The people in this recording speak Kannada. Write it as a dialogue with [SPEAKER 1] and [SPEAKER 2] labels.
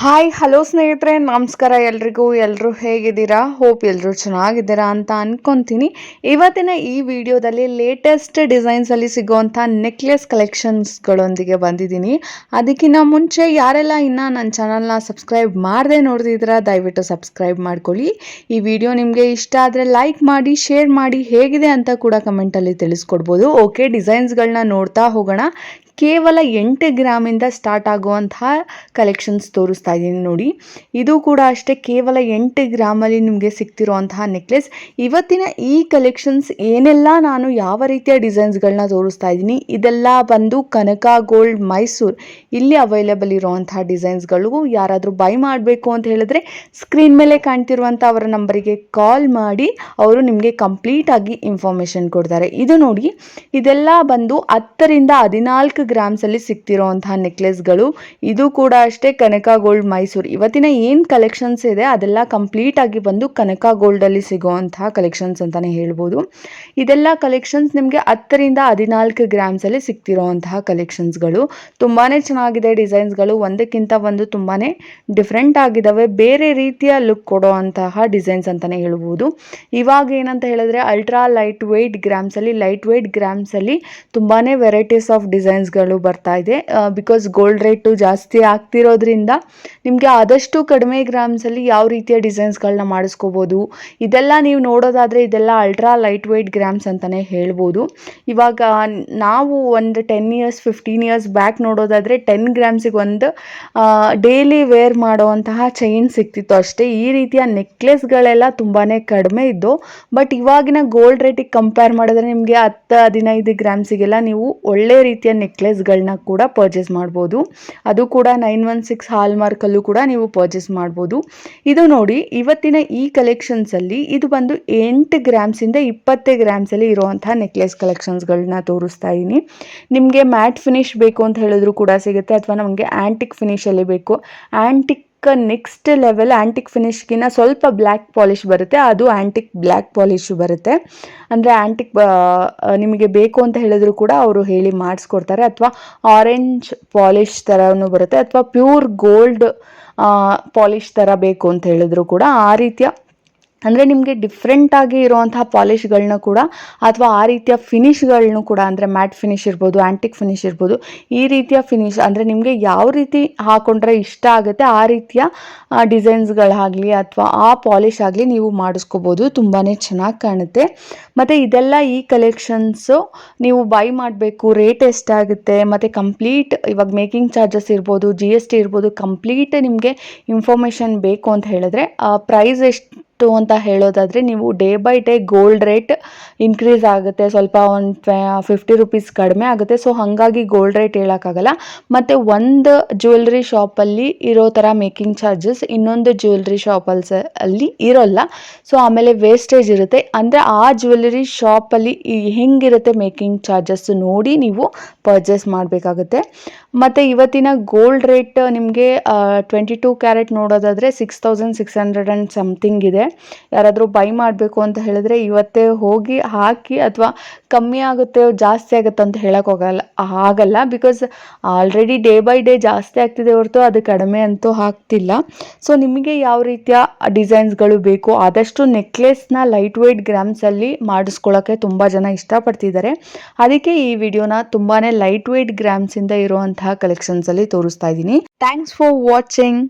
[SPEAKER 1] ಹಾಯ್ ಹಲೋ ಸ್ನೇಹಿತರೆ, ನಮಸ್ಕಾರ ಎಲ್ರಿಗೂ. ಎಲ್ಲರೂ ಹೇಗಿದ್ದೀರಾ? ಹೋಪ್ ಎಲ್ಲರೂ ಚೆನ್ನಾಗಿದ್ದೀರಾ ಅಂತ ಅನ್ಕೊತೀನಿ. ಇವತ್ತಿನ ಈ ವಿಡಿಯೋದಲ್ಲಿ ಲೇಟೆಸ್ಟ್ ಡಿಸೈನ್ಸಲ್ಲಿ ಸಿಗುವಂಥ ನೆಕ್ಲೆಸ್ ಕಲೆಕ್ಷನ್ಸ್ಗಳೊಂದಿಗೆ ಬಂದಿದ್ದೀನಿ. ಅದಕ್ಕಿಂತ ಮುಂಚೆ ಯಾರೆಲ್ಲ ಇನ್ನೂ ನನ್ನ ಚಾನಲ್ನ ಸಬ್ಸ್ಕ್ರೈಬ್ ಮಾಡದೆ ನೋಡ್ತಿದ್ದೀರಾ, ದಯವಿಟ್ಟು ಸಬ್ಸ್ಕ್ರೈಬ್ ಮಾಡ್ಕೊಳ್ಳಿ. ಈ ವಿಡಿಯೋ ನಿಮಗೆ ಇಷ್ಟ ಆದರೆ ಲೈಕ್ ಮಾಡಿ, ಶೇರ್ ಮಾಡಿ, ಹೇಗಿದೆ ಅಂತ ಕೂಡ ಕಮೆಂಟಲ್ಲಿ ತಿಳಿಸ್ಕೊಡ್ಬೋದು. ಓಕೆ, ಡಿಸೈನ್ಸ್ಗಳನ್ನ ನೋಡ್ತಾ ಹೋಗೋಣ. ಕೇವಲ 8 ಗ್ರಾಮಿಂದ ಸ್ಟಾರ್ಟ್ ಆಗುವಂತಹ ಕಲೆಕ್ಷನ್ಸ್ ತೋರಿಸ್ತಾ ಇದ್ದೀನಿ ನೋಡಿ. ಇದು ಕೂಡ ಅಷ್ಟೇ, ಕೇವಲ 8 ಗ್ರಾಮಲ್ಲಿ ನಿಮಗೆ ಸಿಗ್ತಿರುವಂತಹ ನೆಕ್ಲೆಸ್. ಇವತ್ತಿನ ಈ ಕಲೆಕ್ಷನ್ಸ್ ಏನೆಲ್ಲ ನಾನು ಯಾವ ರೀತಿಯ ಡಿಸೈನ್ಸ್ಗಳನ್ನ ತೋರಿಸ್ತಾ ಇದ್ದೀನಿ, ಇದೆಲ್ಲ ಬಂದು ಕನಕ ಗೋಲ್ಡ್ ಮೈಸೂರು ಇಲ್ಲಿ ಅವೈಲೇಬಲ್ ಇರುವಂತಹ ಡಿಸೈನ್ಸ್ಗಳು. ಯಾರಾದರೂ ಬೈ ಮಾಡಬೇಕು ಅಂತ ಹೇಳಿದ್ರೆ ಸ್ಕ್ರೀನ್ ಮೇಲೆ ಕಾಣ್ತಿರುವಂಥ ಅವರ ನಂಬರಿಗೆ ಕಾಲ್ ಮಾಡಿ ಅವರು ನಿಮಗೆ ಕಂಪ್ಲೀಟ್ ಆಗಿ ಇನ್ಫಾರ್ಮೇಷನ್ ಕೊಡ್ತಾರೆ. ಇದು ನೋಡಿ, ಇದೆಲ್ಲ ಬಂದು 10 ರಿಂದ 14 ಗ್ರಾಮ್ಸಲ್ಲಿ ಸಿಗ್ತಿರೋಂತಹ ನೆಕ್ಲೆಸ್ಗಳು. ಇದು ಕೂಡ ಅಷ್ಟೇ ಕನಕ ಗೋಲ್ಡ್ ಮೈಸೂರು. ಇವತ್ತಿನ ಏನು ಕಲೆಕ್ಷನ್ಸ್ ಇದೆ ಅದೆಲ್ಲ ಕಂಪ್ಲೀಟ್ ಆಗಿ ಬಂದು ಕನಕ ಗೋಲ್ಡಲ್ಲಿ ಸಿಗುವಂತಹ ಕಲೆಕ್ಷನ್ಸ್ ಅಂತಲೇ ಹೇಳ್ಬೋದು. ಇದೆಲ್ಲ ಕಲೆಕ್ಷನ್ಸ್ ನಿಮಗೆ 10 ರಿಂದ 14 ಗ್ರಾಮ್ಸಲ್ಲಿ ಸಿಗ್ತಿರೋಂತಹ ಕಲೆಕ್ಷನ್ಸ್ಗಳು. ತುಂಬಾ ಚೆನ್ನಾಗಿದೆ ಡಿಸೈನ್ಸ್ಗಳು, ಒಂದಕ್ಕಿಂತ ಒಂದು ತುಂಬಾ ಡಿಫ್ರೆಂಟ್ ಆಗಿದ್ದಾವೆ. ಬೇರೆ ರೀತಿಯ ಲುಕ್ ಕೊಡುವಂತಹ ಡಿಸೈನ್ಸ್ ಅಂತಲೇ ಹೇಳ್ಬೋದು. ಇವಾಗ ಏನಂತ ಹೇಳಿದ್ರೆ ಅಲ್ಟ್ರಾ ಲೈಟ್ ವೆಯ್ಟ್ ಗ್ರಾಮ್ಸಲ್ಲಿ ತುಂಬಾ ವೆರೈಟೀಸ್ ಆಫ್ ಡಿಸೈನ್ಸ್ಗಳು ಬರ್ತಾ ಇದೆ. ಬಿಕಾಸ್ ಗೋಲ್ಡ್ ರೇಟು ಜಾಸ್ತಿ ಆಗ್ತಿರೋದ್ರಿಂದ ನಿಮಗೆ ಆದಷ್ಟು ಕಡಿಮೆ ಗ್ರಾಮ್ಸಲ್ಲಿ ಯಾವ ರೀತಿಯ ಡಿಸೈನ್ಸ್ಗಳನ್ನ ಮಾಡಿಸ್ಕೋಬೋದು. ಇದೆಲ್ಲ ನೀವು ನೋಡೋದಾದರೆ ಇದೆಲ್ಲ ಅಲ್ಟ್ರಾ ಲೈಟ್ ವೆಯ್ಟ್ ಗ್ರಾಮ್ಸ್ ಅಂತಲೇ ಹೇಳ್ಬೋದು. ಇವಾಗ ನಾವು ಒಂದು 10 ಇಯರ್ಸ್ 15 ಇಯರ್ಸ್ ಬ್ಯಾಕ್ ನೋಡೋದಾದರೆ 10 ಗ್ರಾಮ್ಸಿಗೆ ಒಂದು ಡೈಲಿ ವೇರ್ ಮಾಡುವಂತಹ ಚೈನ್ ಸಿಗ್ತಿತ್ತು ಅಷ್ಟೇ. ಈ ರೀತಿಯ ನೆಕ್ಲೆಸ್ಗಳೆಲ್ಲ ತುಂಬಾ ಕಡಿಮೆ ಇದ್ದು. ಬಟ್ ಇವಾಗಿನ ಗೋಲ್ಡ್ ರೇಟಿಗೆ ಕಂಪೇರ್ ಮಾಡಿದ್ರೆ ನಿಮಗೆ 10-15 ಗ್ರಾಮ್ಸಿಗೆಲ್ಲ ನೀವು ಒಳ್ಳೆ ರೀತಿಯ ನೆಕ್ಲೆಸ್ಗಳನ್ನ ಕೂಡ ಪರ್ಚೇಸ್ ಮಾಡ್ಬೋದು. ಅದು ಕೂಡ 916 ಹಾಲ್ಮಾರ್ಕಲ್ಲೂ ಕೂಡ ನೀವು ಪರ್ಚೇಸ್ ಮಾಡ್ಬೋದು. ಇದು ನೋಡಿ, ಇವತ್ತಿನ ಈ ಕಲೆಕ್ಷನ್ಸಲ್ಲಿ ಇದು ಬಂದು 8 ಗ್ರಾಮ್ಸಿಂದ 20 ಗ್ರಾಮ್ಸಲ್ಲಿ ಇರುವಂತಹ ನೆಕ್ಲೆಸ್ ಕಲೆಕ್ಷನ್ಸ್ಗಳನ್ನ ತೋರಿಸ್ತಾ ಇದ್ದೀನಿ. ನಿಮಗೆ ಮ್ಯಾಟ್ ಫಿನಿಶ್ ಬೇಕು ಅಂತ ಹೇಳಿದ್ರು ಕೂಡ ಸಿಗುತ್ತೆ, ಅಥವಾ ನಮಗೆ ಆ್ಯಂಟಿಕ್ ಫಿನಿಷಲ್ಲಿ ಬೇಕು. ನೆಕ್ಸ್ಟ್ ಲೆವೆಲ್ ಆ್ಯಂಟಿಕ್ ಫಿನಿಶ್ಗಿನ ಸ್ವಲ್ಪ ಬ್ಲ್ಯಾಕ್ ಪಾಲಿಶ್ ಬರುತ್ತೆ, ಅದು ಆ್ಯಂಟಿಕ್ ಬ್ಲ್ಯಾಕ್ ಪಾಲಿಶು ಬರುತ್ತೆ. ಅಂದರೆ ಆ್ಯಂಟಿಕ್ ನಿಮಗೆ ಬೇಕು ಅಂತ ಹೇಳಿದ್ರು ಕೂಡ ಅವರು ಹೇಳಿ ಮಾಡಿಸ್ಕೊಡ್ತಾರೆ. ಅಥವಾ ಆರೆಂಜ್ ಪಾಲಿಶ್ ಥರನೂ ಬರುತ್ತೆ, ಅಥವಾ ಪ್ಯೂರ್ ಗೋಲ್ಡ್ ಪಾಲಿಶ್ ಥರ ಬೇಕು ಅಂತ ಹೇಳಿದ್ರು ಕೂಡ ಆ ರೀತಿಯ, ಅಂದರೆ ನಿಮಗೆ ಡಿಫ್ರೆಂಟಾಗಿ ಇರುವಂತಹ ಪಾಲಿಷ್ಗಳನ್ನ ಕೂಡ, ಅಥವಾ ಆ ರೀತಿಯ ಫಿನಿಶ್ಗಳನ್ನು ಕೂಡ, ಅಂದರೆ ಮ್ಯಾಟ್ ಫಿನಿಶ್ ಇರ್ಬೋದು, ಆ್ಯಂಟಿಕ್ ಫಿನಿಶ್ ಇರ್ಬೋದು, ಈ ರೀತಿಯ ಫಿನಿಶ್ ಅಂದರೆ ನಿಮಗೆ ಯಾವ ರೀತಿ ಹಾಕೊಂಡ್ರೆ ಇಷ್ಟ ಆಗುತ್ತೆ ಆ ರೀತಿಯ ಡಿಸೈನ್ಸ್ಗಳಾಗಲಿ ಅಥವಾ ಆ ಪಾಲಿಶ್ ಆಗಲಿ ನೀವು ಮಾಡಿಸ್ಕೋಬೋದು. ತುಂಬಾ ಚೆನ್ನಾಗಿ ಕಾಣುತ್ತೆ. ಮತ್ತು ಇದೆಲ್ಲ ಈ ಕಲೆಕ್ಷನ್ಸು ನೀವು ಬೈ ಮಾಡಬೇಕು, ರೇಟ್ ಎಷ್ಟಾಗುತ್ತೆ ಮತ್ತು ಕಂಪ್ಲೀಟ್ ಇವಾಗ ಮೇಕಿಂಗ್ ಚಾರ್ಜಸ್ ಇರ್ಬೋದು, GST ಇರ್ಬೋದು, ಕಂಪ್ಲೀಟ್ ನಿಮಗೆ ಇನ್ಫಾರ್ಮೇಷನ್ ಬೇಕು ಅಂತ ಹೇಳಿದ್ರೆ ಪ್ರೈಸ್ ಎಷ್ಟು ಅಂತ ಹೇಳೋದಾದರೆ, ನೀವು day by day gold rate increase ಆಗುತ್ತೆ, ಸ್ವಲ್ಪ ಒಂದು 50 ರುಪೀಸ್ ಕಡಿಮೆ ಆಗುತ್ತೆ. ಸೊ ಹಾಗಾಗಿ ಗೋಲ್ಡ್ ರೇಟ್ ಹೇಳೋಕ್ಕಾಗಲ್ಲ. ಮತ್ತು ಒಂದು ಜ್ಯುವೆಲ್ರಿ ಶಾಪಲ್ಲಿ ಇರೋ ಥರ ಮೇಕಿಂಗ್ ಚಾರ್ಜಸ್ ಇನ್ನೊಂದು ಜ್ಯುವೆಲ್ರಿ ಶಾಪಲ್ಲಿ ಇರೋಲ್ಲ. ಸೊ ಆಮೇಲೆ ವೇಸ್ಟೇಜ್ ಇರುತ್ತೆ. ಅಂದರೆ ಆ ಜ್ಯುವೆಲ್ರಿ ಶಾಪಲ್ಲಿ ಹೆಂಗಿರುತ್ತೆ ಮೇಕಿಂಗ್ ಚಾರ್ಜಸ್ ನೋಡಿ ನೀವು ಪರ್ಚೇಸ್ ಮಾಡಬೇಕಾಗುತ್ತೆ. ಮತ್ತು ಇವತ್ತಿನ ಗೋಲ್ಡ್ ರೇಟ್ ನಿಮಗೆ 22 ಕ್ಯಾರೆಟ್ ನೋಡೋದಾದರೆ 6600 ಆ್ಯಂಡ್ ಸಮಥಿಂಗ್ ಇದೆ. ಯಾರಾದರೂ ಬೈ ಮಾಡಬೇಕು ಅಂತ ಹೇಳಿದ್ರೆ ಇವತ್ತೇ ಹೋಗಿ ಹಾಕಿ, ಅಥವಾ ಕಮ್ಮಿ ಆಗುತ್ತೆ ಜಾಸ್ತಿ ಆಗುತ್ತೆ ಅಂತ ಆಗಲ್ಲ. Because already day by day ಜಾಸ್ತಿ ಆಗ್ತಿದೆ ಹೊರತು ಅದು ಕಡಿಮೆ ಅಂತೂ ಆಗ್ತಿಲ್ಲ. ಸೊ ನಿಮಗೆ ಯಾವ ರೀತಿಯ ಡಿಸೈನ್ಸ್ಗಳು ಬೇಕು, ಆದಷ್ಟು ನೆಕ್ಲೆಸ್ನ ಲೈಟ್ ವೆಯ್ಟ್ ಗ್ರಾಮ್ಸಲ್ಲಿ ಮಾಡಿಸ್ಕೊಳ್ಳೋಕ್ಕೆ ತುಂಬ ಜನ ಇಷ್ಟಪಡ್ತಿದ್ದಾರೆ. ಅದಕ್ಕೆ ಈ ವಿಡಿಯೋನ ತುಂಬಾ ಲೈಟ್ ವೆಯ್ಟ್ ಗ್ರಾಮ್ಸಿಂದ ಇರುವಂತಹ ಕಲೆಕ್ಷನ್ಸಲ್ಲಿ ತೋರಿಸ್ತಾ ಇದ್ದೀನಿ. Thanks for watching.